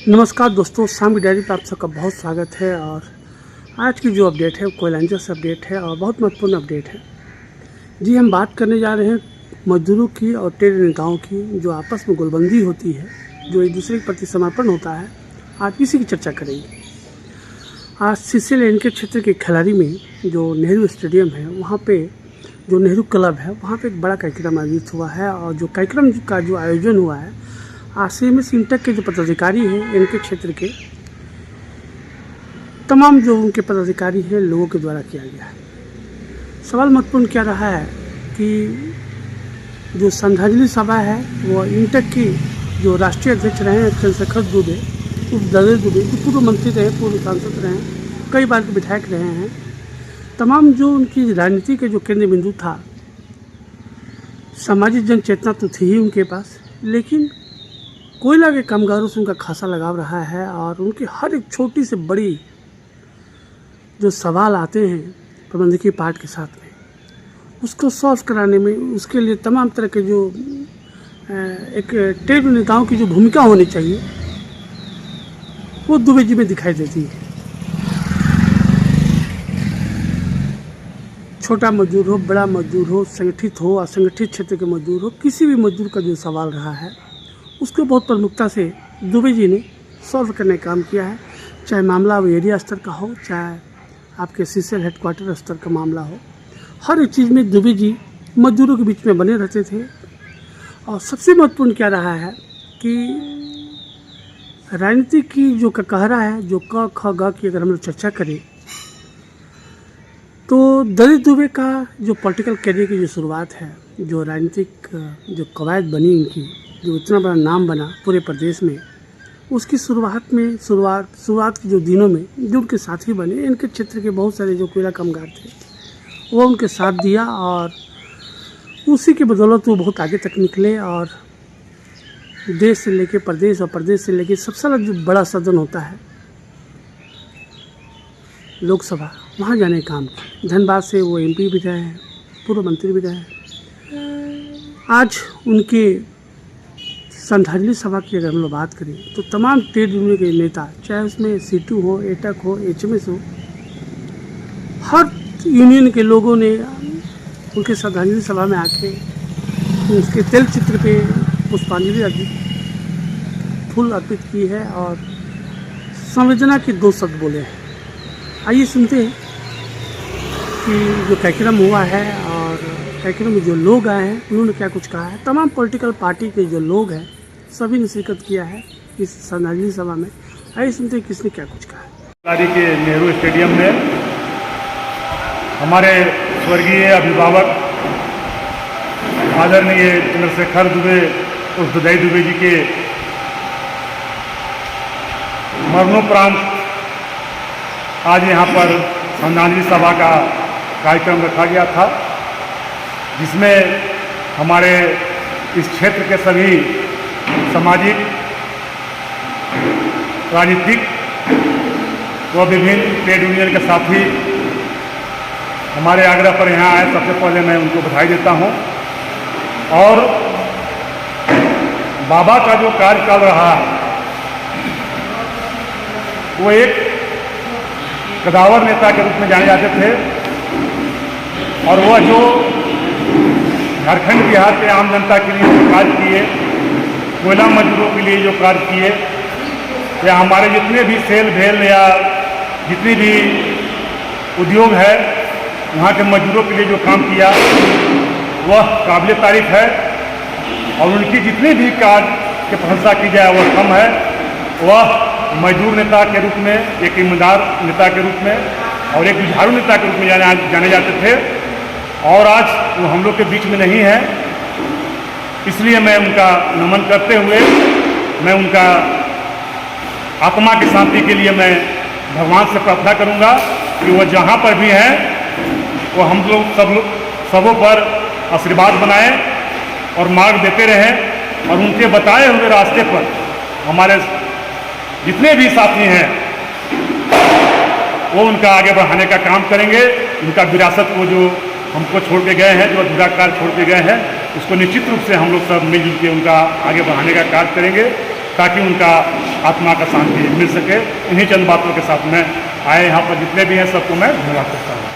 नमस्कार दोस्तों, शाम की डायरी पर आप सबका बहुत स्वागत है। और आज की जो अपडेट है वो कोयलांचल से अपडेट है और बहुत महत्वपूर्ण अपडेट है। जी, हम बात करने जा रहे हैं मजदूरों की और ट्रेड नेताओं की, जो आपस में गोलबंदी होती है, जो एक दूसरे के प्रति समर्पण होता है। आज इसी की चर्चा करेंगे। आज सीसीएल के क्षेत्र के खिलाड़ी में जो नेहरू स्टेडियम है, वहाँ पे जो नेहरू क्लब है, वहाँ पे एक बड़ा कार्यक्रम आयोजित हुआ है। और जो कार्यक्रम का जो आयोजन हुआ है, आरसीएमएस इंटक के जो पदाधिकारी हैं, इनके क्षेत्र के तमाम जो उनके पदाधिकारी हैं, लोगों के द्वारा किया गया है। सवाल महत्वपूर्ण क्या रहा है कि जो श्रद्धांजलि सभा है वो इंटक की जो राष्ट्रीय अध्यक्ष रहे हैं चंद्रशेखर दुबे, ददे दुबे, जो पूर्व मंत्री रहे, पूर्व सांसद रहे, कई बार के विधायक रहे हैं, तमाम जो उनकी राजनीति के जो केंद्र बिंदु था, सामाजिक जन चेतना तो थी ही उनके पास, लेकिन कोयला के कामगारों से उनका खासा लगाव रहा है। और उनकी हर एक छोटी से बड़ी जो सवाल आते हैं प्रबंधकीय पार्ट के साथ में, उसको सॉल्व कराने में, उसके लिए तमाम तरह के जो एक ट्रेड नेताओं की जो भूमिका होनी चाहिए, वो दुबे जी में दिखाई देती है। छोटा मजदूर हो, बड़ा मजदूर हो, संगठित हो, असंगठित क्षेत्र के मजदूर हो, किसी भी मजदूर का जो सवाल रहा है, उसको बहुत प्रमुखता से दुबे जी ने सॉल्व करने का काम किया है। चाहे मामला वो एरिया स्तर का हो, चाहे आपके सीसीएल हेडक्वार्टर स्तर का मामला हो, हर एक चीज़ में दुबे जी मजदूरों के बीच में बने रहते थे। और सबसे महत्वपूर्ण क्या रहा है कि राजनीति की जो ककहरा है, जो क ख ग की अगर हम लोग चर्चा करें, तो दलित दुबे का जो पॉलिटिकल करियर की जो शुरुआत है, जो राजनीतिक जो कवायद बनी इनकी, जो इतना बड़ा नाम बना पूरे प्रदेश में, उसकी शुरुआत के जो दिनों में जो उनके साथी बने, इनके क्षेत्र के बहुत सारे जो कोयला कामगार थे, वो उनके साथ दिया। और उसी के बदौलत वो बहुत आगे तक निकले। और देश से लेके प्रदेश और प्रदेश से लेके सबसे जो बड़ा सदन होता है लोकसभा, वहाँ जाने का काम किया। धनबाद से वो एमपी भी रहे हैं, पूर्व मंत्री भी रहे हैं। आज उनके श्रद्धांजलि सभा की अगर हम लोग बात करें, तो तमाम ट्रेड यूनियन के नेता, चाहे उसमें सीटू हो, एटक हो, एचएमएस हो, हर यूनियन के लोगों ने उनके श्रद्धांजलि सभा में आके उसके तेल चित्र पे पुष्पांजलि अर्पित, फूल अर्पित की है और संवेदना के 2 शब्द बोले हैं। आइए सुनते हैं कि जो कार्यक्रम हुआ है और कार्यक्रम में जो लोग आए हैं उन्होंने क्या कुछ कहा है। तमाम पॉलिटिकल पार्टी के जो लोग हैं, सभी ने शिरकत किया है इस श्रद्धांजलि सभा में। आइए सुनते हैं किसने क्या कुछ कहा है। के नेहरू स्टेडियम में हमारे स्वर्गीय अभिभावक आदरणीय चंद्रशेखर दुबे उर्फ ददई दुबे जी के मरणोपरांत आज यहाँ पर श्रद्धांजलि सभा का कार्यक्रम रखा गया था, जिसमें हमारे इस क्षेत्र के सभी सामाजिक, राजनीतिक व विभिन्न ट्रेड यूनियन के साथी हमारे आग्रह पर यहाँ आए। सबसे पहले मैं उनको बधाई देता हूँ। और बाबा का जो कार्यकाल रहा, वो एक कदावर नेता के रूप में जाने जाते थे। और वह जो झारखंड बिहार के आम जनता के लिए जो कार्य किए, कोयला मजदूरों के लिए जो कार्य किए, या हमारे जितने भी सेल भेल या जितनी भी उद्योग है, वहाँ के मजदूरों के लिए जो काम किया, वह काबिल तारीफ है। और उनकी जितनी भी कार्य की प्रशंसा की जाए वह कम है। वह मजदूर नेता के रूप में, एक ईमानदार नेता के रूप में और एक जुझारू नेता के रूप में जाने जाते थे। और आज वो हम लोग के बीच में नहीं है, इसलिए मैं उनका नमन करते हुए, मैं उनका आत्मा की शांति के लिए मैं भगवान से प्रार्थना करूंगा कि वो जहाँ पर भी हैं, वो हम लोग सबों पर आशीर्वाद बनाएं और मार्ग देते रहें। और उनके बताए हुए रास्ते पर हमारे जितने भी साथी हैं, वो उनका आगे बढ़ाने का काम करेंगे। उनका विरासत वो जो हमको छोड़ के गए हैं, जो अधूरा कार्य छोड़ के गए हैं, उसको निश्चित रूप से हम लोग सब मिलजुल के उनका आगे बढ़ाने का कार्य करेंगे। ताकि उनका आत्मा का शांति मिल सके। इन्हीं चंद बातों के साथ में आए यहाँ पर जितने भी हैं सबको मैं धन्यवाद करता हूँ।